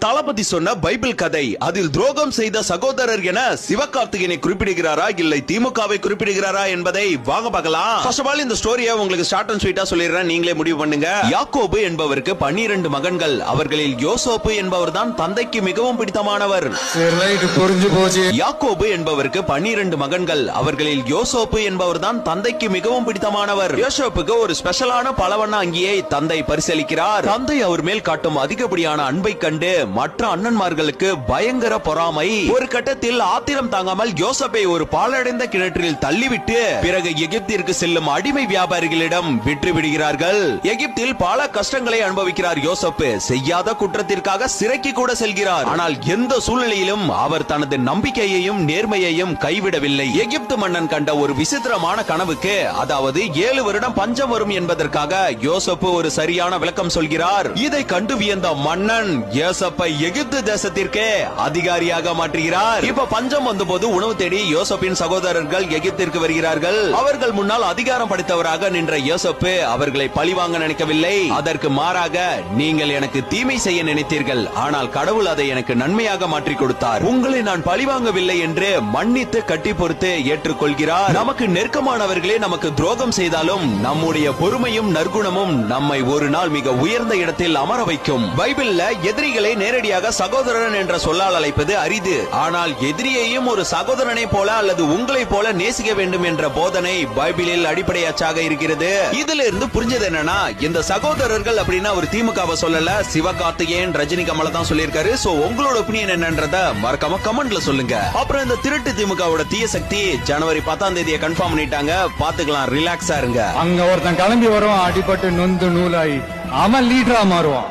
தளபதி சொன்ன பைபிள் கதை, அதில் துரோகம் செய்த சகோதரர் என சிவகார்த்திகேயனை குறிப்பிடுகிறாரா இல்லை திமுகவை குறிப்பிடுகிறாரா என்பதை வாங்க பார்க்கலாம். ஃபர்ஸ்ட் ஆஃப் ஆல் இந்த ஸ்டோரியை உங்களுக்கு ஷார்ட் அண்ட் ஸ்வீட்டா சொல்லிடுறேன், நீங்களே முடிவு பண்ணுங்க. யாக்கோபு என்பவருக்கு 12 மகன்கள். அவர்களில் யோசேப்பு என்பவர் தான் தந்தைக்கு மிகவும் பிடித்தமானவர். யாக்கோபு என்பவருக்கு 12 மகன்கள். அவர்களில் யோசேப்பு என்பவர் தான் தந்தைக்கு மிகவும் பிடித்தமானவர். யோசேப்புக்கு ஒரு ஸ்பெஷலான பலவண்ண அங்கியை தந்தை பரிசளிக்கிறார். தந்தை அவர் மேல் காட்டும் அதிகப்படியான அன்பை கண்டு மற்ற அண்ணன்மார்களுக்கு பயங்கர பொறாமை. ஒரு கட்டத்தில் ஆத்திரம் தாங்காமல் யோசேப்பை ஒரு பாழடைந்த கிணற்றில் தள்ளிவிட்டு பிறகு எகிப்திற்கு செல்லும் அடிமை வியாபாரிகளிடம் விற்று விடுகிறார்கள். எகிப்தில் பல கஷ்டங்களை அனுபவிக்கிறார் யோசேப்பு. செய்யாத குற்றத்திற்காக சிறைக்கு கூட செல்கிறார். ஆனால் எந்த சூழ்நிலையிலும் அவர் தனது நம்பிக்கையையும் நேர்மையையும் கைவிடவில்லை. எகிப்து மன்னன் கண்ட ஒரு விசித்திரமான கனவுக்கு, அதாவது 7 வருடம் பஞ்சம் வரும் என்பதற்காக யோசேப்பு ஒரு சரியான விளக்கம் சொல்கிறார். இதை கண்டு வியந்த மன்னன் யோசேப்பை எகிப்து தேசத்திற்கே அதிகாரியாக மாற்றுகிறார். இப்ப பஞ்சம் வந்தபோது உணவு தேடி யோசேப்பின் சகோதரர்கள் எகிப்திற்கு வருகிறார்கள். அவர்கள் முன்னால் அதிகாரம் படைத்தவராக நின்ற யோசேப்பு அவர்களை பழிவாங்க நினைக்கவில்லை. அதற்கு மாறாக, நீங்கள் எனக்கு தீமை செய்ய நினைத்தீர்கள், ஆனால் கடவுள் அதை எனக்கு நன்மையாக மாற்றி கொடுத்தார். உங்களை நான் பழிவாங்கவில்லை என்று மன்னித்து கட்டி பொறுத்து ஏற்றுக்கொள்கிறார். நமக்கு நெருக்கமானவர்களே நமக்கு துரோகம் செய்தாலும் நம்முடைய பொறுமையும் நற்குணமும் நம்மை ஒரு நாள் மிக உயர்ந்த இடத்தில் அமர வைக்கும். பைபிள்ல எதிரிகளை நேரடியாக சகோதரன் என்ற சொல்லால் அழைப்பது அரிது. ஆனால் எதிரியையும் ஒரு சகோதரனை போல அல்லது உங்களை போல நேசிக்க வேண்டும் என்ற போதனை பைபிளில் அடிப்படை அச்சாக இருக்கிறது. இதுல இருந்து புரிஞ்சது என்னன்னா, இந்த சகோதரர்கள் அப்படின்னா ஒரு திமுகவை சொல்லல, சிவகார்த்திகேயன் ரஜினி கமலை தான் சொல்லியிருக்காரு. சோ உங்களோட ஒப்பீனியன் என்னன்றத மறக்காம கமெண்ட்ல சொல்லுங்க. அப்புறம் இந்த திருட்டு திமுகவோட தீய சக்தி ஜனவரி 10ஆம் தேதியை கன்ஃபார்ம் பண்ணிட்டாங்க. பாத்துக்கலாம், ரிலாக்ஸா இருங்க. அங்க ஒருத்தன் கிளம்பி வரும், அடிபட்டு நொந்து நூலாயி அவன் லீடரா மாறுவான்.